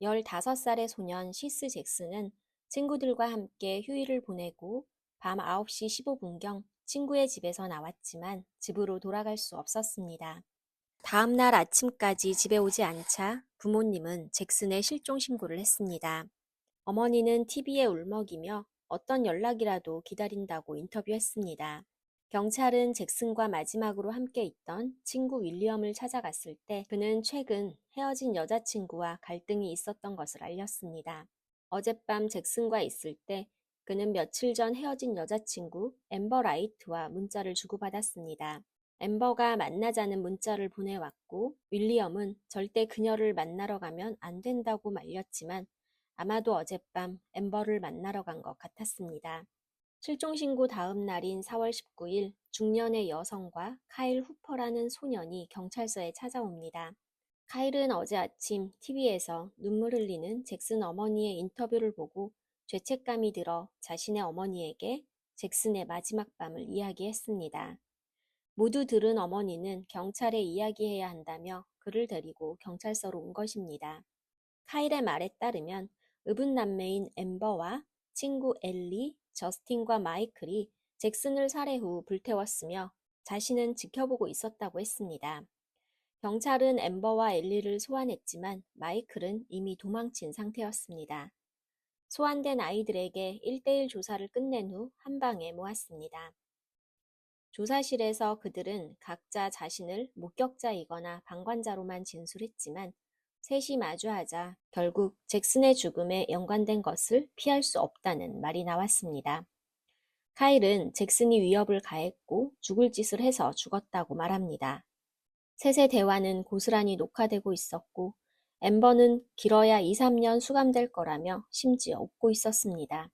15살의 소년 시스 잭슨은 친구들과 함께 휴일을 보내고 밤 9시 15분경 친구의 집에서 나왔지만 집으로 돌아갈 수 없었습니다. 다음 날 아침까지 집에 오지 않자 부모님은 잭슨의 실종 신고를 했습니다. 어머니는 TV에 울먹이며 어떤 연락이라도 기다린다고 인터뷰했습니다. 경찰은 잭슨과 마지막으로 함께 있던 친구 윌리엄을 찾아갔을 때 그는 최근 헤어진 여자친구와 갈등이 있었던 것을 알렸습니다. 어젯밤 잭슨과 있을 때 그는 며칠 전 헤어진 여자친구 엠버 라이트와 문자를 주고받았습니다. 엠버가 만나자는 문자를 보내왔고 윌리엄은 절대 그녀를 만나러 가면 안 된다고 말렸지만 아마도 어젯밤 엠버를 만나러 간 것 같았습니다. 실종 신고 다음 날인 4월 19일 중년의 여성과 카일 후퍼라는 소년이 경찰서에 찾아옵니다. 카일은 어제 아침 TV에서 눈물 흘리는 잭슨 어머니의 인터뷰를 보고 죄책감이 들어 자신의 어머니에게 잭슨의 마지막 밤을 이야기했습니다. 모두 들은 어머니는 경찰에 이야기해야 한다며 그를 데리고 경찰서로 온 것입니다. 카일의 말에 따르면 의붓남매인 엠버와 친구 엘리, 저스틴과 마이클이 잭슨을 살해 후 불태웠으며 자신은 지켜보고 있었다고 했습니다. 경찰은 엠버와 엘리를 소환했지만 마이클은 이미 도망친 상태였습니다. 소환된 아이들에게 1대1 조사를 끝낸 후 한 방에 모았습니다. 조사실에서 그들은 각자 자신을 목격자이거나 방관자로만 진술했지만 셋이 마주하자 결국 잭슨의 죽음에 연관된 것을 피할 수 없다는 말이 나왔습니다. 카일은 잭슨이 위협을 가했고 죽을 짓을 해서 죽었다고 말합니다. 셋의 대화는 고스란히 녹화되고 있었고 엠버는 길어야 2, 3년 수감될 거라며 심지어 웃고 있었습니다.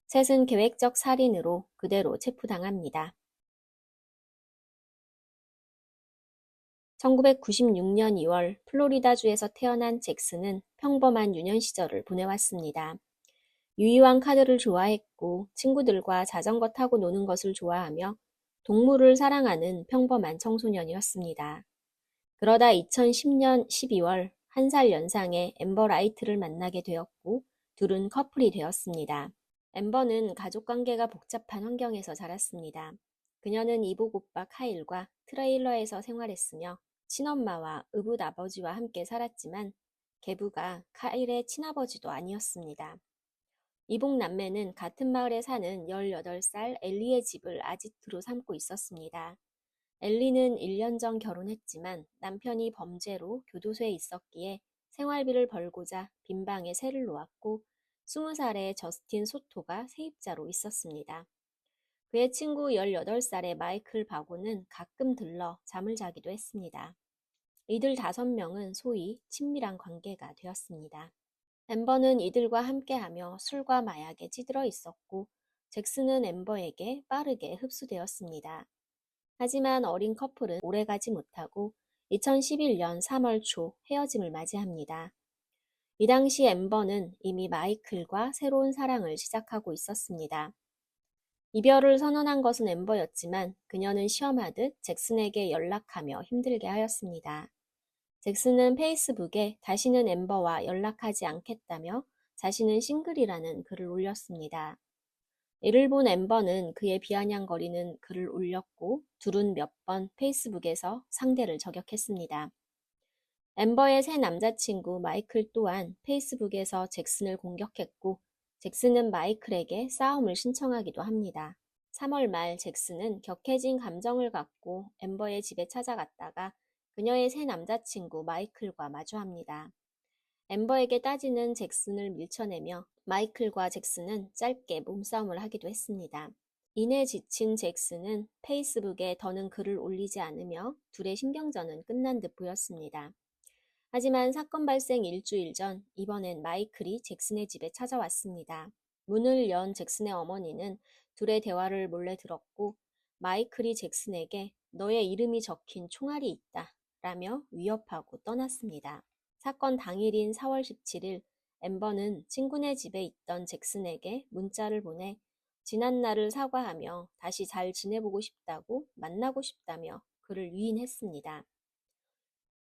셋은 계획적 살인으로 그대로 체포당합니다. 1996년 2월 플로리다주에서 태어난 잭슨은 평범한 유년 시절을 보내왔습니다. 유희왕 카드를 좋아했고 친구들과 자전거 타고 노는 것을 좋아하며 동물을 사랑하는 평범한 청소년이었습니다. 그러다 2010년 12월 1살 연상의 엠버 라이트를 만나게 되었고 둘은 커플이 되었습니다. 엠버는 가족관계가 복잡한 환경에서 자랐습니다. 그녀는 이복 오빠 카일과 트레일러에서 생활했으며 친엄마와 의붓아버지와 함께 살았지만 계부가 카일의 친아버지도 아니었습니다. 이복 남매는 같은 마을에 사는 18살 엘리의 집을 아지트로 삼고 있었습니다. 엘리는 1년 전 결혼했지만 남편이 범죄로 교도소에 있었기에 생활비를 벌고자 빈방에 새를 놓았고 20살의 저스틴 소토가 세입자로 있었습니다. 그의 친구 18살의 마이클 바고는 가끔 들러 잠을 자기도 했습니다. 이들 5명은 소위 친밀한 관계가 되었습니다. 엠버는 이들과 함께하며 술과 마약에 찌들어 있었고 잭슨은 엠버에게 빠르게 흡수되었습니다. 하지만 어린 커플은 오래가지 못하고 2011년 3월 초 헤어짐을 맞이합니다. 이 당시 엠버는 이미 마이클과 새로운 사랑을 시작하고 있었습니다. 이별을 선언한 것은 엠버였지만 그녀는 시험하듯 잭슨에게 연락하며 힘들게 하였습니다. 잭슨은 페이스북에 다시는 엠버와 연락하지 않겠다며 자신은 싱글이라는 글을 올렸습니다. 이를 본 엠버는 그의 비아냥거리는 글을 올렸고 둘은 몇 번 페이스북에서 상대를 저격했습니다. 엠버의 새 남자친구 마이클 또한 페이스북에서 잭슨을 공격했고 잭슨은 마이클에게 싸움을 신청하기도 합니다. 3월 말 잭슨은 격해진 감정을 갖고 엠버의 집에 찾아갔다가 그녀의 새 남자친구 마이클과 마주합니다. 엠버에게 따지는 잭슨을 밀쳐내며 마이클과 잭슨은 짧게 몸싸움을 하기도 했습니다. 이내 지친 잭슨은 페이스북에 더는 글을 올리지 않으며 둘의 신경전은 끝난 듯 보였습니다. 하지만 사건 발생 일주일 전 이번엔 마이클이 잭슨의 집에 찾아왔습니다. 문을 연 잭슨의 어머니는 둘의 대화를 몰래 들었고 마이클이 잭슨에게 너의 이름이 적힌 총알이 있다 라며 위협하고 떠났습니다. 사건 당일인 4월 17일 엠버는 친구네 집에 있던 잭슨에게 문자를 보내 지난 날을 사과하며 다시 잘 지내보고 싶다고 만나고 싶다며 그를 위인했습니다.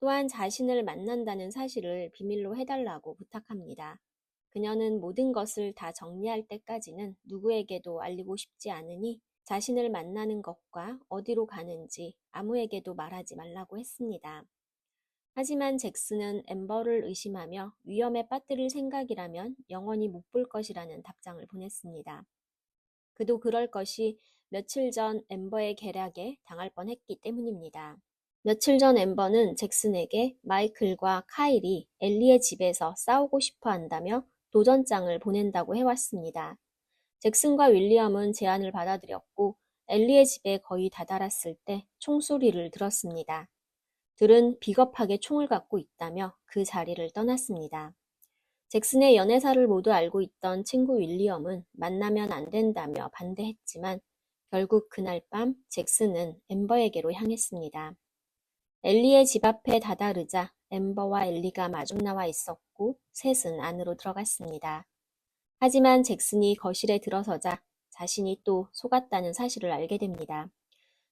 또한 자신을 만난다는 사실을 비밀로 해달라고 부탁합니다. 그녀는 모든 것을 다 정리할 때까지는 누구에게도 알리고 싶지 않으니 자신을 만나는 것과 어디로 가는지 아무에게도 말하지 말라고 했습니다. 하지만 잭슨은 엠버를 의심하며 위험에 빠뜨릴 생각이라면 영원히 못 볼 것이라는 답장을 보냈습니다. 그도 그럴 것이 며칠 전 엠버의 계략에 당할 뻔했기 때문입니다. 며칠 전 엠버는 잭슨에게 마이클과 카일이 엘리의 집에서 싸우고 싶어 한다며 도전장을 보낸다고 해왔습니다. 잭슨과 윌리엄은 제안을 받아들였고 엘리의 집에 거의 다다랐을 때 총소리를 들었습니다. 둘은 비겁하게 총을 갖고 있다며 그 자리를 떠났습니다. 잭슨의 연애사를 모두 알고 있던 친구 윌리엄은 만나면 안 된다며 반대했지만 결국 그날 밤 잭슨은 엠버에게로 향했습니다. 엘리의 집 앞에 다다르자 엠버와 엘리가 마중 나와 있었고 셋은 안으로 들어갔습니다. 하지만 잭슨이 거실에 들어서자 자신이 또 속았다는 사실을 알게 됩니다.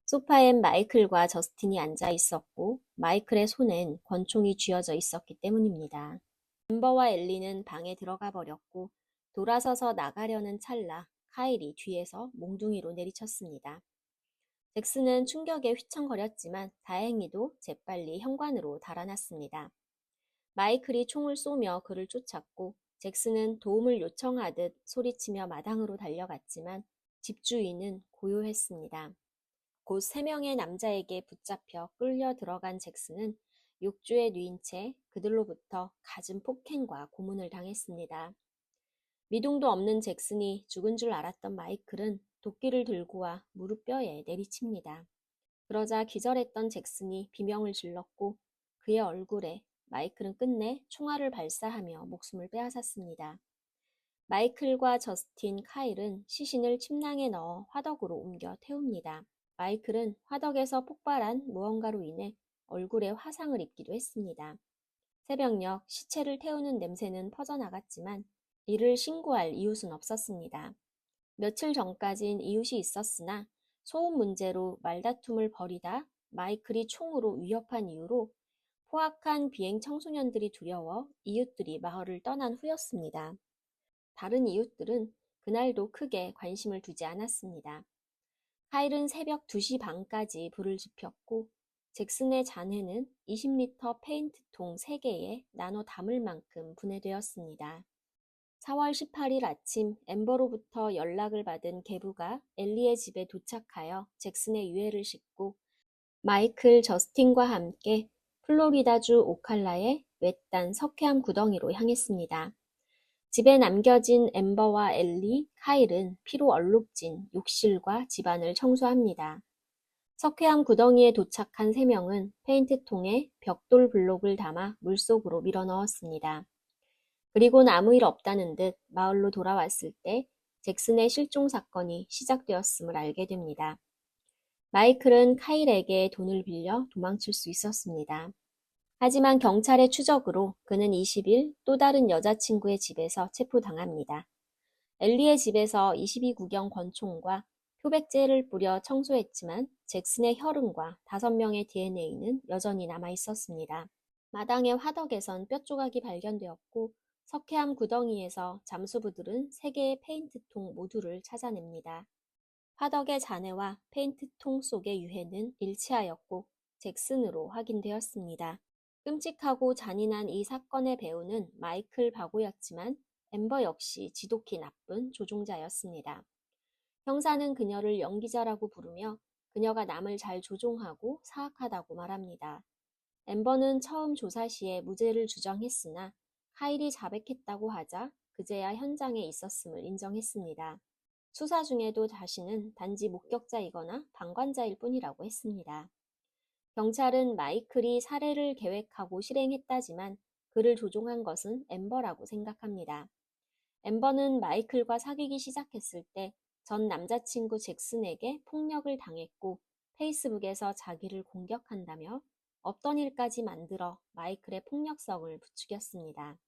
소파엔 마이클과 저스틴이 앉아 있었고 마이클의 손엔 권총이 쥐어져 있었기 때문입니다. 엠버와 엘리는 방에 들어가 버렸고 돌아서서 나가려는 찰나 카일이 뒤에서 몽둥이로 내리쳤습니다. 잭슨은 충격에 휘청거렸지만 다행히도 재빨리 현관으로 달아났습니다. 마이클이 총을 쏘며 그를 쫓았고 잭슨은 도움을 요청하듯 소리치며 마당으로 달려갔지만 집주인은 고요했습니다. 곧 3명의 남자에게 붙잡혀 끌려 들어간 잭슨은 욕조에 누인 채 그들로부터 갖은 폭행과 고문을 당했습니다. 미동도 없는 잭슨이 죽은 줄 알았던 마이클은 도끼를 들고 와 무릎뼈에 내리칩니다. 그러자 기절했던 잭슨이 비명을 질렀고 그의 얼굴에 마이클은 끝내 총알을 발사하며 목숨을 빼앗았습니다. 마이클과 저스틴, 카일은 시신을 침낭에 넣어 화덕으로 옮겨 태웁니다. 마이클은 화덕에서 폭발한 무언가로 인해 얼굴에 화상을 입기도 했습니다. 새벽녘 시체를 태우는 냄새는 퍼져나갔지만 이를 신고할 이웃은 없었습니다. 며칠 전까진 이웃이 있었으나 소음 문제로 말다툼을 벌이다 마이클이 총으로 위협한 이유로 포악한 비행 청소년들이 두려워 이웃들이 마을을 떠난 후였습니다. 다른 이웃들은 그날도 크게 관심을 두지 않았습니다. 카일은 새벽 2시 반까지 불을 지폈고 잭슨의 잔해는 20리터 페인트통 3개에 나눠 담을 만큼 분해되었습니다. 4월 18일 아침 엠버로부터 연락을 받은 계부가 엘리의 집에 도착하여 잭슨의 유해를 싣고 마이클 저스틴과 함께 플로리다주 오칼라의 외딴 석회암 구덩이로 향했습니다. 집에 남겨진 엠버와 엘리, 카일은 피로 얼룩진 욕실과 집안을 청소합니다. 석회암 구덩이에 도착한 3명은 페인트통에 벽돌 블록을 담아 물속으로 밀어넣었습니다. 그리곤 아무 일 없다는 듯 마을로 돌아왔을 때 잭슨의 실종 사건이 시작되었음을 알게 됩니다. 마이클은 카일에게 돈을 빌려 도망칠 수 있었습니다. 하지만 경찰의 추적으로 그는 20일 또 다른 여자친구의 집에서 체포당합니다. 엘리의 집에서 22구경 권총과 표백제를 뿌려 청소했지만 잭슨의 혈흔과 5명의 DNA는 여전히 남아 있었습니다. 마당의 화덕에선 뼈 조각이 발견되었고 석회암 구덩이에서 잠수부들은 3개의 페인트통 모두를 찾아냅니다. 화덕의 잔해와 페인트통 속의 유해는 일치하였고 잭슨으로 확인되었습니다. 끔찍하고 잔인한 이 사건의 배우는 마이클 바고였지만 엠버 역시 지독히 나쁜 조종자였습니다. 형사는 그녀를 연기자라고 부르며 그녀가 남을 잘 조종하고 사악하다고 말합니다. 엠버는 처음 조사 시에 무죄를 주장했으나 카일이 자백했다고 하자 그제야 현장에 있었음을 인정했습니다. 수사 중에도 자신은 단지 목격자이거나 방관자일 뿐이라고 했습니다. 경찰은 마이클이 살해를 계획하고 실행했다지만 그를 조종한 것은 엠버라고 생각합니다. 엠버는 마이클과 사귀기 시작했을 때 전 남자친구 잭슨에게 폭력을 당했고 페이스북에서 자기를 공격한다며 없던 일까지 만들어 마이클의 폭력성을 부추겼습니다.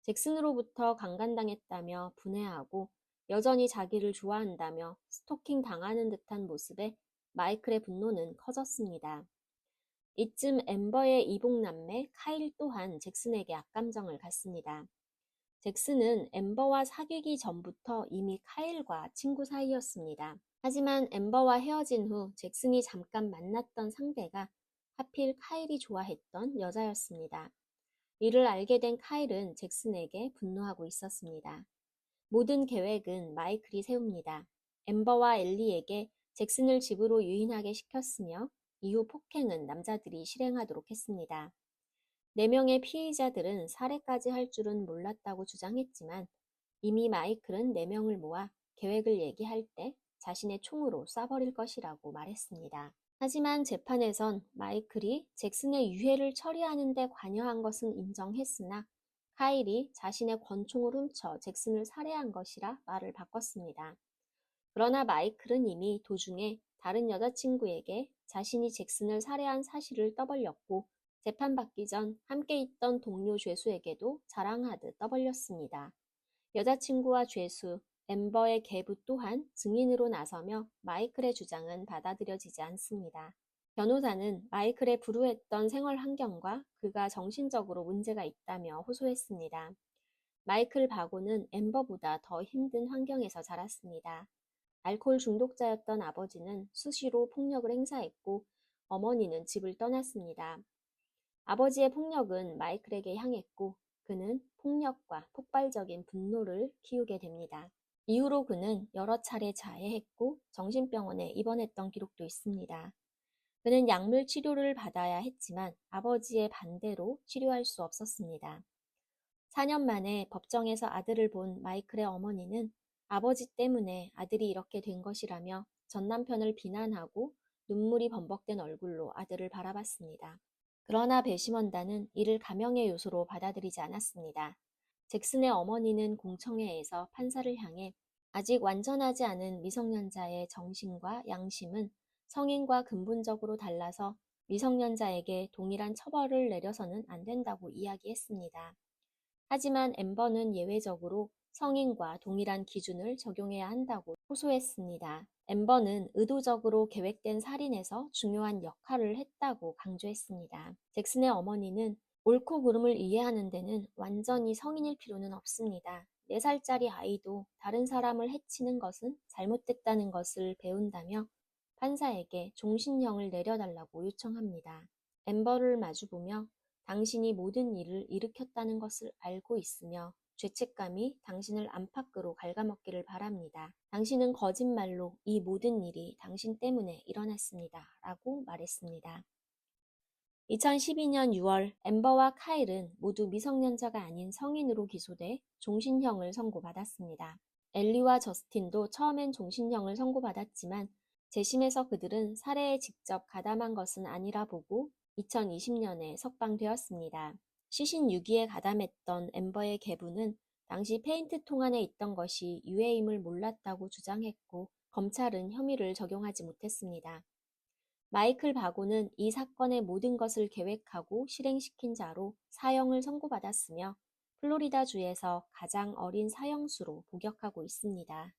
잭슨으로부터 강간당했다며 분해하고 여전히 자기를 좋아한다며 스토킹 당하는 듯한 모습에 마이클의 분노는 커졌습니다. 이쯤 앰버의 이복남매 카일 또한 잭슨에게 악감정을 갖습니다. 잭슨은 앰버와 사귀기 전부터 이미 카일과 친구 사이였습니다. 하지만 앰버와 헤어진 후 잭슨이 잠깐 만났던 상대가 하필 카일이 좋아했던 여자였습니다. 이를 알게 된 카일은 잭슨에게 분노하고 있었습니다. 모든 계획은 마이클이 세웁니다. 앰버와 엘리에게 잭슨을 집으로 유인하게 시켰으며 이후 폭행은 남자들이 실행하도록 했습니다. 4명의 피해자들은 살해까지 할 줄은 몰랐다고 주장했지만 이미 마이클은 4명을 모아 계획을 얘기할 때 자신의 총으로 쏴버릴 것이라고 말했습니다. 하지만 재판에선 마이클이 잭슨의 유해를 처리하는 데 관여한 것은 인정했으나 카일이 자신의 권총을 훔쳐 잭슨을 살해한 것이라 말을 바꿨습니다. 그러나 마이클은 이미 도중에 다른 여자친구에게 자신이 잭슨을 살해한 사실을 떠벌렸고 재판받기 전 함께 있던 동료 죄수에게도 자랑하듯 떠벌렸습니다. 여자친구와 죄수, 앰버의 계부 또한 증인으로 나서며 마이클의 주장은 받아들여지지 않습니다. 변호사는 마이클의 불우했던 생활 환경과 그가 정신적으로 문제가 있다며 호소했습니다. 마이클 바고는 앰버보다 더 힘든 환경에서 자랐습니다. 알코올 중독자였던 아버지는 수시로 폭력을 행사했고 어머니는 집을 떠났습니다. 아버지의 폭력은 마이클에게 향했고 그는 폭력과 폭발적인 분노를 키우게 됩니다. 이후로 그는 여러 차례 자해했고 정신병원에 입원했던 기록도 있습니다. 그는 약물 치료를 받아야 했지만 아버지의 반대로 치료할 수 없었습니다. 4년 만에 법정에서 아들을 본 마이클의 어머니는 아버지 때문에 아들이 이렇게 된 것이라며 전 남편을 비난하고 눈물이 범벅된 얼굴로 아들을 바라봤습니다. 그러나 배심원단은 이를 감형의 요소로 받아들이지 않았습니다. 잭슨의 어머니는 공청회에서 판사를 향해 아직 완전하지 않은 미성년자의 정신과 양심은 성인과 근본적으로 달라서 미성년자에게 동일한 처벌을 내려서는 안 된다고 이야기했습니다. 하지만 앰버는 예외적으로 성인과 동일한 기준을 적용해야 한다고 호소했습니다. 앰버는 의도적으로 계획된 살인에서 중요한 역할을 했다고 강조했습니다. 잭슨의 어머니는 옳고 그름을 이해하는 데는 완전히 성인일 필요는 없습니다. 4살짜리 아이도 다른 사람을 해치는 것은 잘못됐다는 것을 배운다며 판사에게 종신형을 내려달라고 요청합니다. 앰버를 마주보며 당신이 모든 일을 일으켰다는 것을 알고 있으며 죄책감이 당신을 안팎으로 갉아먹기를 바랍니다. 당신은 거짓말로 이 모든 일이 당신 때문에 일어났습니다. 라고 말했습니다. 2012년 6월 앰버와 카일은 모두 미성년자가 아닌 성인으로 기소돼 종신형을 선고받았습니다. 엘리와 저스틴도 처음엔 종신형을 선고받았지만 재심에서 그들은 살해에 직접 가담한 것은 아니라 보고 2020년에 석방되었습니다. 시신 유기에 가담했던 앰버의 계부는 당시 페인트 통 안에 있던 것이 유해임을 몰랐다고 주장했고 검찰은 혐의를 적용하지 못했습니다. 마이클 바고는 이 사건의 모든 것을 계획하고 실행시킨 자로 사형을 선고받았으며 플로리다주에서 가장 어린 사형수로 복역하고 있습니다.